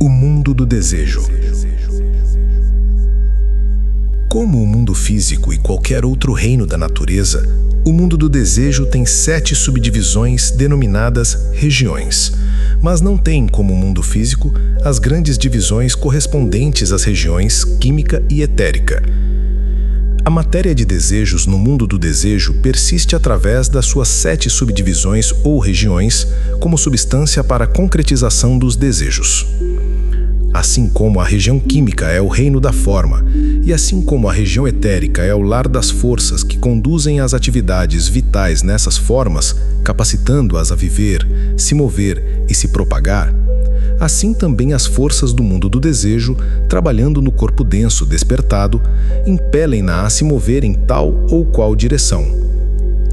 O mundo do desejo. Como o mundo físico e qualquer outro reino da natureza, o mundo do desejo tem 7 subdivisões denominadas regiões, mas não tem, como o mundo físico, as grandes divisões correspondentes às regiões química e etérica. A matéria de desejos no mundo do desejo persiste através das suas 7 subdivisões ou regiões como substância para a concretização dos desejos. Assim como a região química é o reino da forma, e assim como a região etérica é o lar das forças que conduzem as atividades vitais nessas formas, capacitando-as a viver, se mover e se propagar, assim também as forças do mundo do desejo, trabalhando no corpo denso despertado, impelem-na a se mover em tal ou qual direção.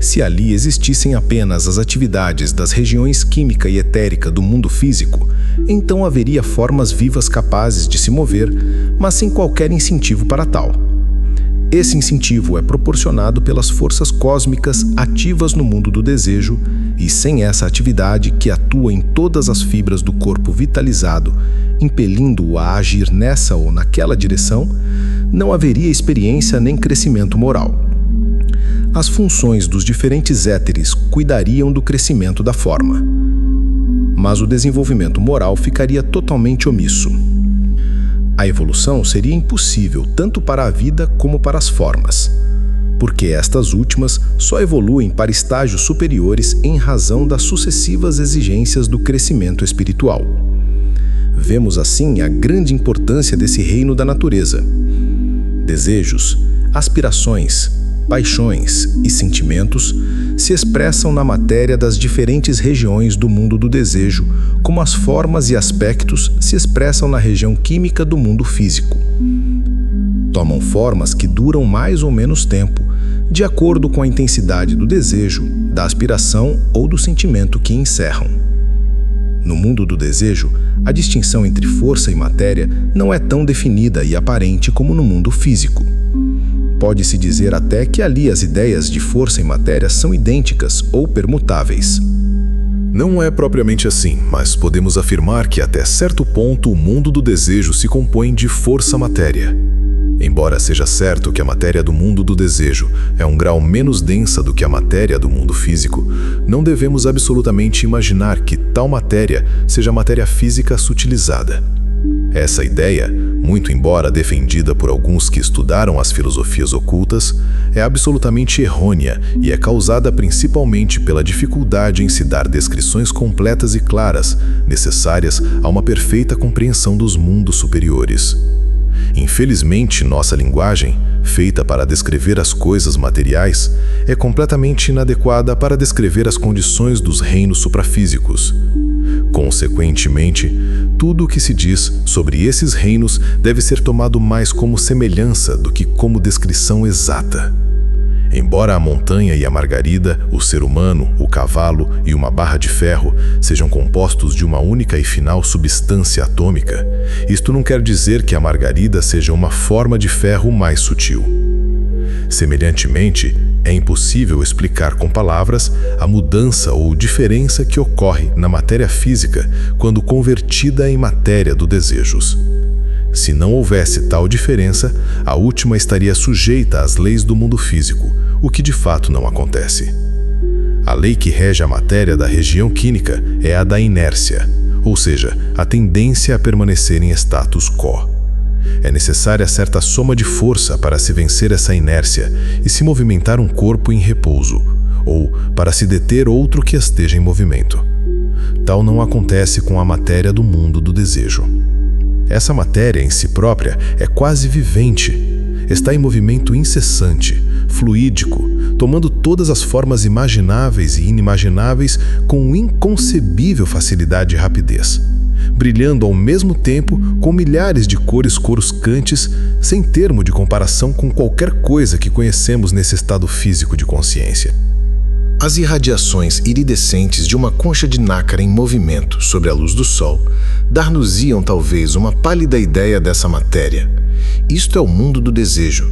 Se ali existissem apenas as atividades das regiões química e etérica do mundo físico, então haveria formas vivas capazes de se mover, mas sem qualquer incentivo para tal. Esse incentivo é proporcionado pelas forças cósmicas ativas no mundo do desejo, e sem essa atividade que atua em todas as fibras do corpo vitalizado, impelindo-o a agir nessa ou naquela direção, não haveria experiência nem crescimento moral. As funções dos diferentes éteres cuidariam do crescimento da forma, mas o desenvolvimento moral ficaria totalmente omisso. A evolução seria impossível tanto para a vida como para as formas, porque estas últimas só evoluem para estágios superiores em razão das sucessivas exigências do crescimento espiritual. Vemos assim a grande importância desse reino da natureza. Desejos, aspirações, paixões e sentimentos se expressam na matéria das diferentes regiões do mundo do desejo, como as formas e aspectos se expressam na região química do mundo físico. Tomam formas que duram mais ou menos tempo, de acordo com a intensidade do desejo, da aspiração ou do sentimento que encerram. No mundo do desejo, a distinção entre força e matéria não é tão definida e aparente como no mundo físico. Pode-se dizer até que ali as ideias de força e matéria são idênticas ou permutáveis. Não é propriamente assim, mas podemos afirmar que até certo ponto o mundo do desejo se compõe de força-matéria. Embora seja certo que a matéria do mundo do desejo é um grau menos densa do que a matéria do mundo físico, não devemos absolutamente imaginar que tal matéria seja matéria física sutilizada. Essa ideia, muito embora defendida por alguns que estudaram as filosofias ocultas, é absolutamente errônea e é causada principalmente pela dificuldade em se dar descrições completas e claras, necessárias a uma perfeita compreensão dos mundos superiores. Infelizmente, nossa linguagem, feita para descrever as coisas materiais, é completamente inadequada para descrever as condições dos reinos suprafísicos. Consequentemente, tudo o que se diz sobre esses reinos deve ser tomado mais como semelhança do que como descrição exata. Embora a montanha e a margarida, o ser humano, o cavalo e uma barra de ferro sejam compostos de uma única e final substância atômica, isto não quer dizer que a margarida seja uma forma de ferro mais sutil. Semelhantemente, é impossível explicar com palavras a mudança ou diferença que ocorre na matéria física quando convertida em matéria do desejos. Se não houvesse tal diferença, a última estaria sujeita às leis do mundo físico, o que de fato não acontece. A lei que rege a matéria da região química é a da inércia, ou seja, a tendência a permanecer em status quo. É necessária certa soma de força para se vencer essa inércia e se movimentar um corpo em repouso, ou para se deter outro que esteja em movimento. Tal não acontece com a matéria do mundo do desejo. Essa matéria em si própria é quase vivente, está em movimento incessante, fluídico, tomando todas as formas imagináveis e inimagináveis com inconcebível facilidade e rapidez, brilhando ao mesmo tempo com milhares de cores coruscantes, sem termo de comparação com qualquer coisa que conhecemos nesse estado físico de consciência. As irradiações iridescentes de uma concha de nácar em movimento sobre a luz do sol dar-nos-iam talvez uma pálida ideia dessa matéria. Isto é o mundo do desejo,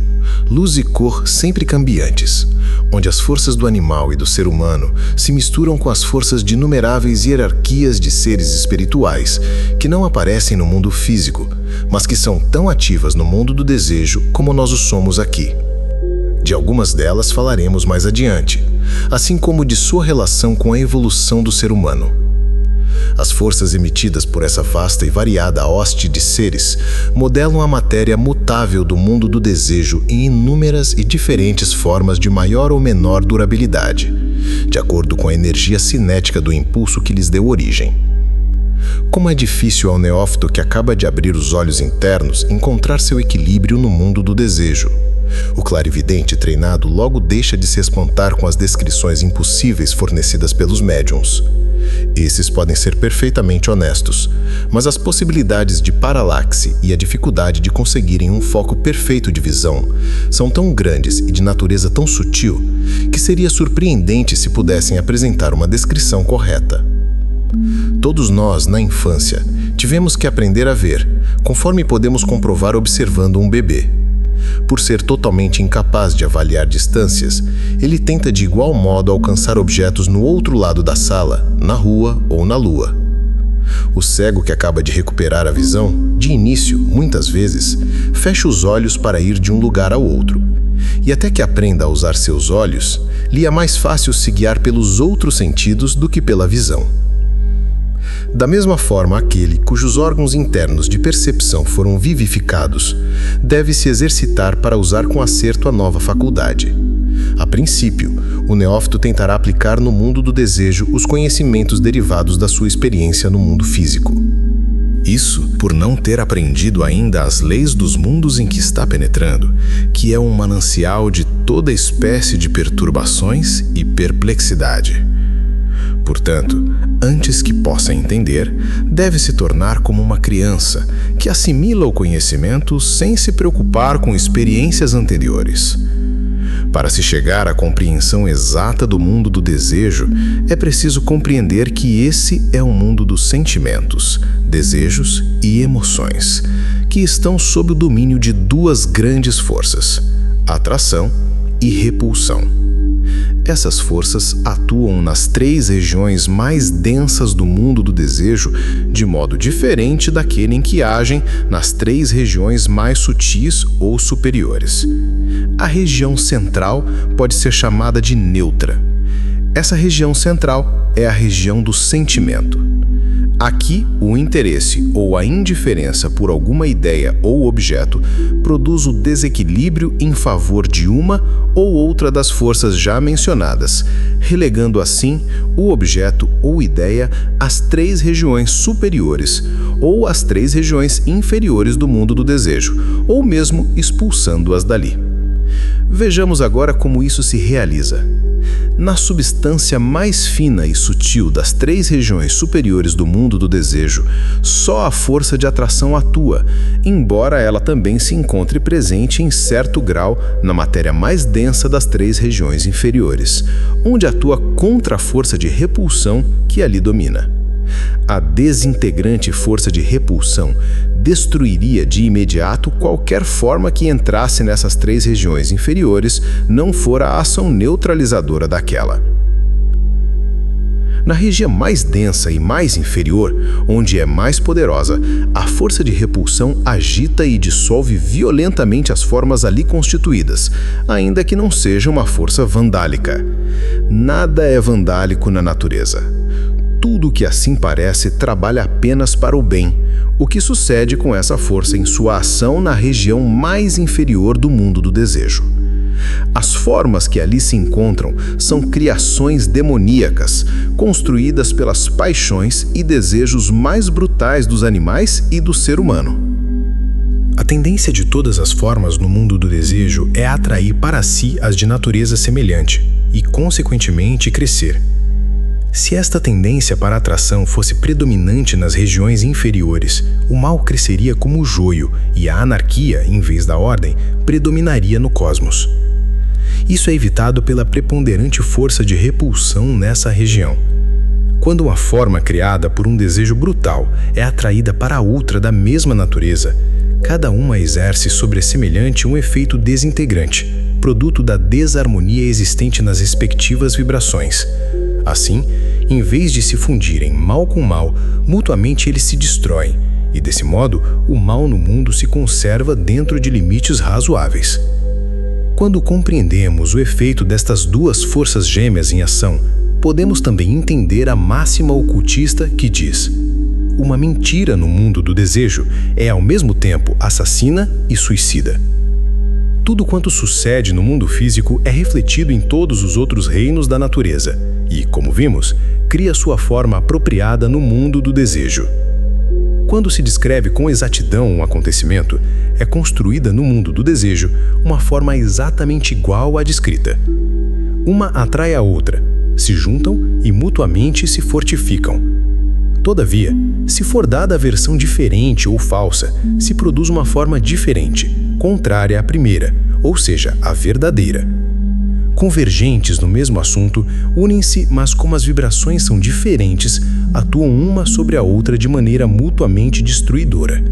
luz e cor sempre cambiantes, onde as forças do animal e do ser humano se misturam com as forças de inumeráveis hierarquias de seres espirituais que não aparecem no mundo físico, mas que são tão ativas no mundo do desejo como nós o somos aqui. De algumas delas falaremos mais adiante, assim como de sua relação com a evolução do ser humano. As forças emitidas por essa vasta e variada hoste de seres modelam a matéria mutável do mundo do desejo em inúmeras e diferentes formas de maior ou menor durabilidade, de acordo com a energia cinética do impulso que lhes deu origem. Como é difícil ao neófito que acaba de abrir os olhos internos encontrar seu equilíbrio no mundo do desejo. O clarividente treinado logo deixa de se espantar com as descrições impossíveis fornecidas pelos médiuns. Esses podem ser perfeitamente honestos, mas as possibilidades de paralaxe e a dificuldade de conseguirem um foco perfeito de visão são tão grandes e de natureza tão sutil que seria surpreendente se pudessem apresentar uma descrição correta. Todos nós, na infância, tivemos que aprender a ver, conforme podemos comprovar observando um bebê. Por ser totalmente incapaz de avaliar distâncias, ele tenta de igual modo alcançar objetos no outro lado da sala, na rua ou na lua. O cego que acaba de recuperar a visão, de início, muitas vezes, fecha os olhos para ir de um lugar ao outro. E até que aprenda a usar seus olhos, lhe é mais fácil se guiar pelos outros sentidos do que pela visão. Da mesma forma, aquele cujos órgãos internos de percepção foram vivificados deve se exercitar para usar com acerto a nova faculdade. A princípio, o neófito tentará aplicar no mundo do desejo os conhecimentos derivados da sua experiência no mundo físico. Isso por não ter aprendido ainda as leis dos mundos em que está penetrando, que é um manancial de toda espécie de perturbações e perplexidade. Portanto, antes que possa entender, deve se tornar como uma criança que assimila o conhecimento sem se preocupar com experiências anteriores. Para se chegar à compreensão exata do mundo do desejo, é preciso compreender que esse é o mundo dos sentimentos, desejos e emoções, que estão sob o domínio de duas grandes forças: atração e repulsão. Essas forças atuam nas 3 regiões mais densas do mundo do desejo de modo diferente daquele em que agem nas 3 regiões mais sutis ou superiores. A região central pode ser chamada de neutra. Essa região central é a região do sentimento. Aqui, o interesse ou a indiferença por alguma ideia ou objeto produz o desequilíbrio em favor de uma ou outra das forças já mencionadas, relegando assim o objeto ou ideia às 3 regiões superiores ou às 3 regiões inferiores do mundo do desejo, ou mesmo expulsando-as dali. Vejamos agora como isso se realiza. Na substância mais fina e sutil das 3 regiões superiores do mundo do desejo, só a força de atração atua, embora ela também se encontre presente em certo grau na matéria mais densa das 3 regiões inferiores, onde atua contra a força de repulsão que ali domina. A desintegrante força de repulsão destruiria de imediato qualquer forma que entrasse nessas 3 regiões inferiores, não fora a ação neutralizadora daquela. Na região mais densa e mais inferior, onde é mais poderosa, a força de repulsão agita e dissolve violentamente as formas ali constituídas, ainda que não seja uma força vandálica. Nada é vandálico na natureza. Tudo que assim parece trabalha apenas para o bem, o que sucede com essa força em sua ação na região mais inferior do mundo do desejo. As formas que ali se encontram são criações demoníacas, construídas pelas paixões e desejos mais brutais dos animais e do ser humano. A tendência de todas as formas no mundo do desejo é atrair para si as de natureza semelhante e, consequentemente, crescer. Se esta tendência para a atração fosse predominante nas regiões inferiores, o mal cresceria como o joio e a anarquia, em vez da ordem, predominaria no cosmos. Isso é evitado pela preponderante força de repulsão nessa região. Quando uma forma criada por um desejo brutal é atraída para outra da mesma natureza, cada uma exerce sobre a semelhante um efeito desintegrante, produto da desarmonia existente nas respectivas vibrações. Assim, em vez de se fundirem mal com mal, mutuamente eles se destroem, e desse modo o mal no mundo se conserva dentro de limites razoáveis. Quando compreendemos o efeito destas duas forças gêmeas em ação, podemos também entender a máxima ocultista que diz: uma mentira no mundo do desejo é ao mesmo tempo assassina e suicida. Tudo quanto sucede no mundo físico é refletido em todos os outros reinos da natureza e, como vimos, cria sua forma apropriada no mundo do desejo. Quando se descreve com exatidão um acontecimento, é construída no mundo do desejo uma forma exatamente igual à descrita. Uma atrai a outra, se juntam e mutuamente se fortificam. Todavia, se for dada a versão diferente ou falsa, se produz uma forma diferente, contrária à primeira, ou seja, a verdadeira. Convergentes no mesmo assunto, unem-se, mas como as vibrações são diferentes, atuam uma sobre a outra de maneira mutuamente destruidora.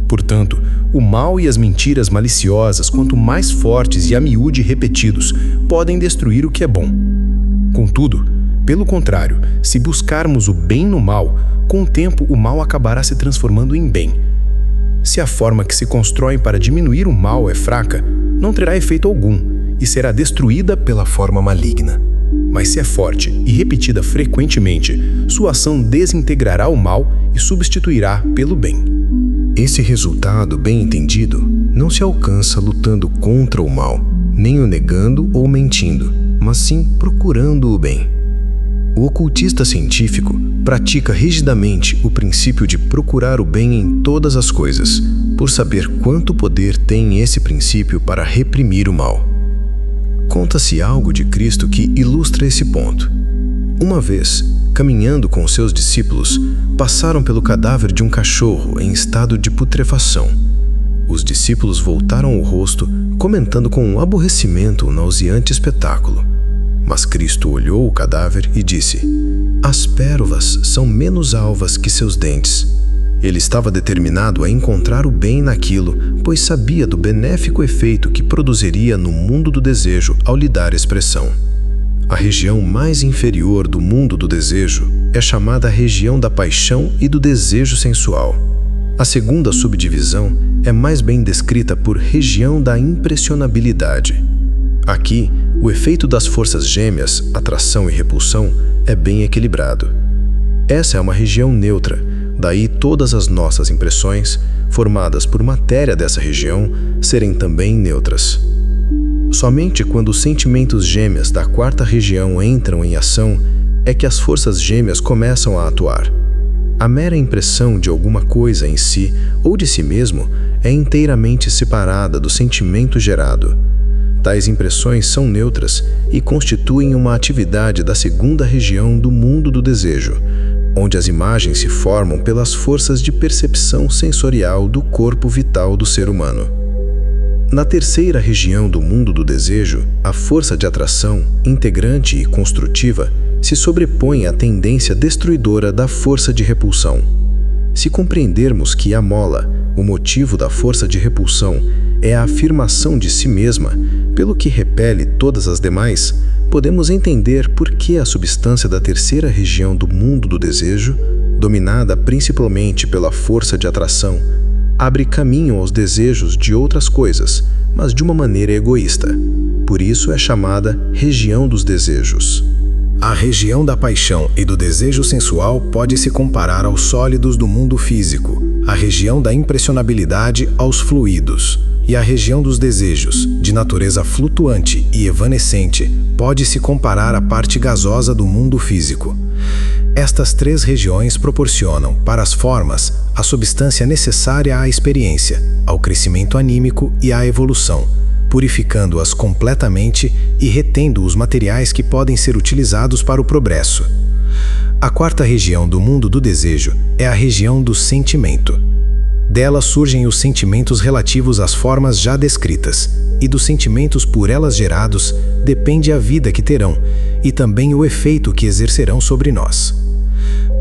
Portanto, o mal e as mentiras maliciosas, quanto mais fortes e a miúde repetidos, podem destruir o que é bom. Contudo, pelo contrário, se buscarmos o bem no mal, com o tempo o mal acabará se transformando em bem. Se a forma que se constrói para diminuir o mal é fraca, não terá efeito algum e será destruída pela forma maligna. Mas se é forte e repetida frequentemente, sua ação desintegrará o mal e substituirá pelo bem. Esse resultado bem entendido não se alcança lutando contra o mal, nem o negando ou mentindo, mas sim procurando o bem. O ocultista científico pratica rigidamente o princípio de procurar o bem em todas as coisas, por saber quanto poder tem esse princípio para reprimir o mal. Conta-se algo de Cristo que ilustra esse ponto. Uma vez, caminhando com seus discípulos, passaram pelo cadáver de um cachorro em estado de putrefação. Os discípulos voltaram o rosto, comentando com aborrecimento o nauseante espetáculo. Mas Cristo olhou o cadáver e disse: "As pérolas são menos alvas que seus dentes." Ele estava determinado a encontrar o bem naquilo, pois sabia do benéfico efeito que produziria no mundo do desejo ao lhe dar expressão. A região mais inferior do mundo do desejo é chamada região da paixão e do desejo sensual. A segunda subdivisão é mais bem descrita por região da impressionabilidade. Aqui, o efeito das forças gêmeas, atração e repulsão, é bem equilibrado. Essa é uma região neutra, daí todas as nossas impressões, formadas por matéria dessa região, serem também neutras. Somente quando os sentimentos gêmeas da quarta região entram em ação é que as forças gêmeas começam a atuar. A mera impressão de alguma coisa em si ou de si mesmo é inteiramente separada do sentimento gerado. Tais impressões são neutras e constituem uma atividade da segunda região do mundo do desejo, onde as imagens se formam pelas forças de percepção sensorial do corpo vital do ser humano. Na terceira região do mundo do desejo, a força de atração, integrante e construtiva, se sobrepõe à tendência destruidora da força de repulsão. Se compreendermos que a mola, o motivo da força de repulsão, é a afirmação de si mesma, pelo que repele todas as demais, podemos entender por que a substância da terceira região do mundo do desejo, dominada principalmente pela força de atração, abre caminho aos desejos de outras coisas, mas de uma maneira egoísta. Por isso é chamada região dos desejos. A região da paixão e do desejo sensual pode se comparar aos sólidos do mundo físico, a região da impressionabilidade aos fluidos, e a região dos desejos, de natureza flutuante e evanescente, pode se comparar à parte gasosa do mundo físico. Estas três regiões proporcionam, para as formas, a substância necessária à experiência, ao crescimento anímico e à evolução, purificando-as completamente e retendo os materiais que podem ser utilizados para o progresso. A quarta região do mundo do desejo é a região do sentimento. Dela surgem os sentimentos relativos às formas já descritas, e dos sentimentos por elas gerados depende a vida que terão, e também o efeito que exercerão sobre nós.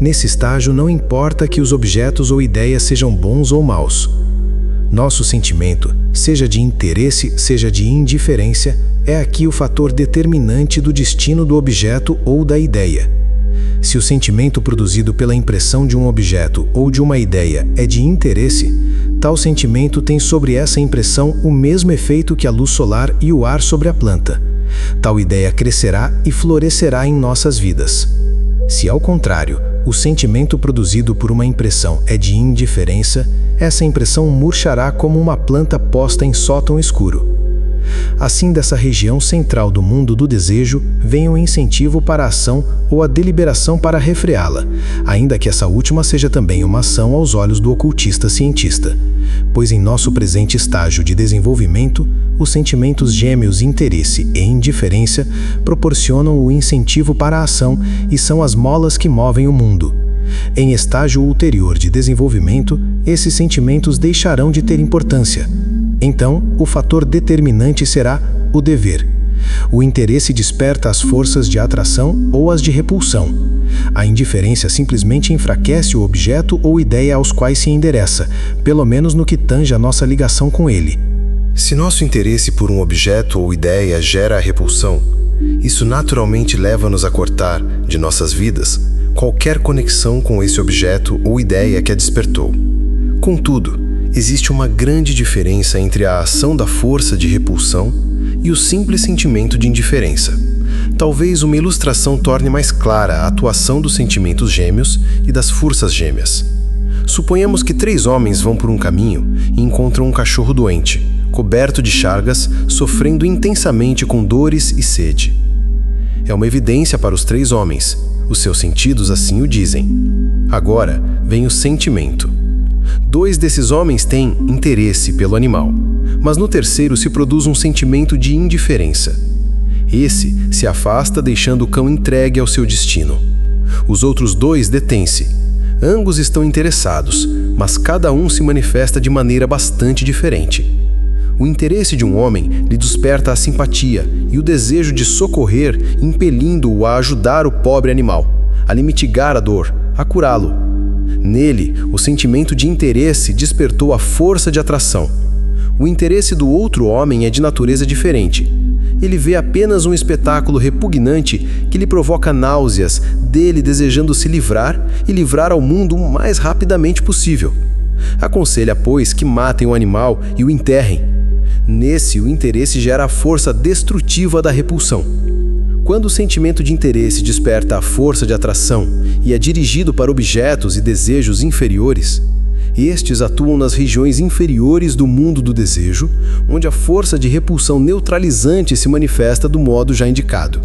Nesse estágio não importa que os objetos ou ideias sejam bons ou maus. Nosso sentimento, seja de interesse, seja de indiferença, é aqui o fator determinante do destino do objeto ou da ideia. Se o sentimento produzido pela impressão de um objeto ou de uma ideia é de interesse, tal sentimento tem sobre essa impressão o mesmo efeito que a luz solar e o ar sobre a planta. Tal ideia crescerá e florescerá em nossas vidas. Se, ao contrário, o sentimento produzido por uma impressão é de indiferença, essa impressão murchará como uma planta posta em sótão escuro. Assim, dessa região central do mundo do desejo, vem o incentivo para a ação ou a deliberação para refreá-la, ainda que essa última seja também uma ação aos olhos do ocultista cientista, pois em nosso presente estágio de desenvolvimento, os sentimentos gêmeos interesse e indiferença proporcionam o incentivo para a ação e são as molas que movem o mundo. Em estágio ulterior de desenvolvimento, esses sentimentos deixarão de ter importância. Então, o fator determinante será o dever. O interesse desperta as forças de atração ou as de repulsão. A indiferença simplesmente enfraquece o objeto ou ideia aos quais se endereça, pelo menos no que tange a nossa ligação com ele. Se nosso interesse por um objeto ou ideia gera a repulsão, isso naturalmente leva-nos a cortar, de nossas vidas, qualquer conexão com esse objeto ou ideia que a despertou. Contudo, existe uma grande diferença entre a ação da força de repulsão e o simples sentimento de indiferença. Talvez uma ilustração torne mais clara a atuação dos sentimentos gêmeos e das forças gêmeas. Suponhamos que 3 homens vão por um caminho e encontram um cachorro doente, coberto de chagas, sofrendo intensamente com dores e sede. É uma evidência para os 3 homens. Os seus sentidos assim o dizem. Agora vem o sentimento. 2 desses homens têm interesse pelo animal, mas no terceiro se produz um sentimento de indiferença. Esse se afasta, deixando o cão entregue ao seu destino. Os outros 2 detêm-se. Ambos estão interessados, mas cada um se manifesta de maneira bastante diferente. O interesse de um homem lhe desperta a simpatia e o desejo de socorrer, impelindo-o a ajudar o pobre animal, a lhe mitigar a dor, a curá-lo. Nele, o sentimento de interesse despertou a força de atração. O interesse do outro homem é de natureza diferente. Ele vê apenas um espetáculo repugnante que lhe provoca náuseas, dele desejando se livrar e livrar ao mundo o mais rapidamente possível. Aconselha, pois, que matem o animal e o enterrem. Nesse, o interesse gera a força destrutiva da repulsão. Quando o sentimento de interesse desperta a força de atração e é dirigido para objetos e desejos inferiores, estes atuam nas regiões inferiores do mundo do desejo, onde a força de repulsão neutralizante se manifesta do modo já indicado.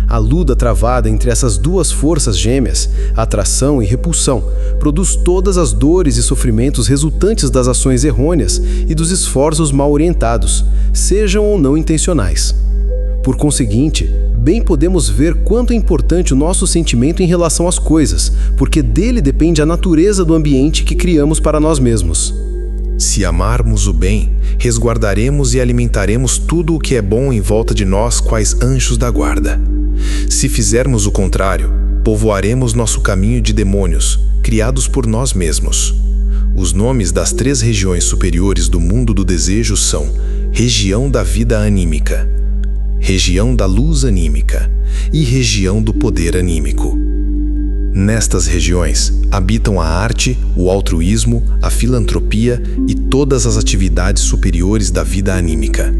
A luta travada entre essas 2 forças gêmeas, atração e repulsão, produz todas as dores e sofrimentos resultantes das ações errôneas e dos esforços mal orientados, sejam ou não intencionais. Por conseguinte, bem podemos ver quanto é importante o nosso sentimento em relação às coisas, porque dele depende a natureza do ambiente que criamos para nós mesmos. Se amarmos o bem, resguardaremos e alimentaremos tudo o que é bom em volta de nós, quais anjos da guarda. Se fizermos o contrário, povoaremos nosso caminho de demônios, criados por nós mesmos. Os nomes das 3 regiões superiores do mundo do desejo são região da vida anímica, região da luz anímica e região do poder anímico. Nestas regiões habitam a arte, o altruísmo, a filantropia e todas as atividades superiores da vida anímica.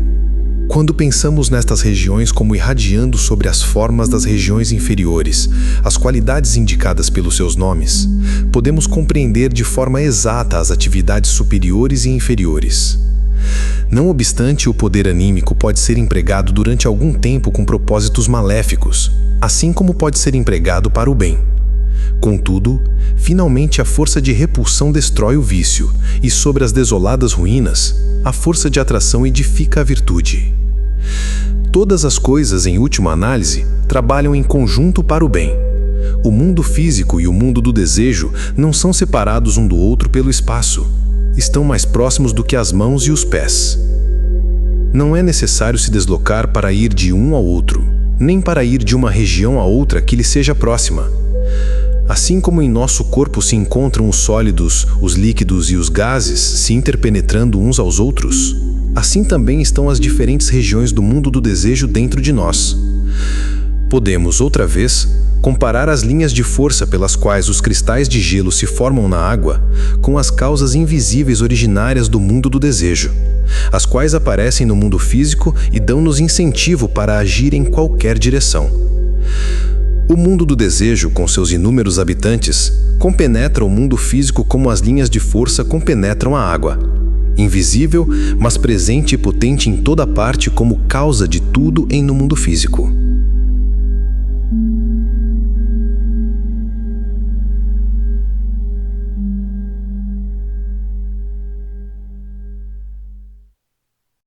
Quando pensamos nestas regiões como irradiando sobre as formas das regiões inferiores, as qualidades indicadas pelos seus nomes, podemos compreender de forma exata as atividades superiores e inferiores. Não obstante, o poder anímico pode ser empregado durante algum tempo com propósitos maléficos, assim como pode ser empregado para o bem. Contudo, finalmente a força de repulsão destrói o vício, e sobre as desoladas ruínas, a força de atração edifica a virtude. Todas as coisas, em última análise, trabalham em conjunto para o bem. O mundo físico e o mundo do desejo não são separados um do outro pelo espaço. Estão mais próximos do que as mãos e os pés. Não é necessário se deslocar para ir de um ao outro, nem para ir de uma região a outra que lhe seja próxima. Assim como em nosso corpo se encontram os sólidos, os líquidos e os gases se interpenetrando uns aos outros, assim também estão as diferentes regiões do mundo do desejo dentro de nós. Podemos, outra vez, comparar as linhas de força pelas quais os cristais de gelo se formam na água com as causas invisíveis originárias do mundo do desejo, as quais aparecem no mundo físico e dão-nos incentivo para agir em qualquer direção. O mundo do desejo, com seus inúmeros habitantes, compenetra o mundo físico como as linhas de força compenetram a água. Invisível, mas presente e potente em toda parte como causa de tudo no mundo físico.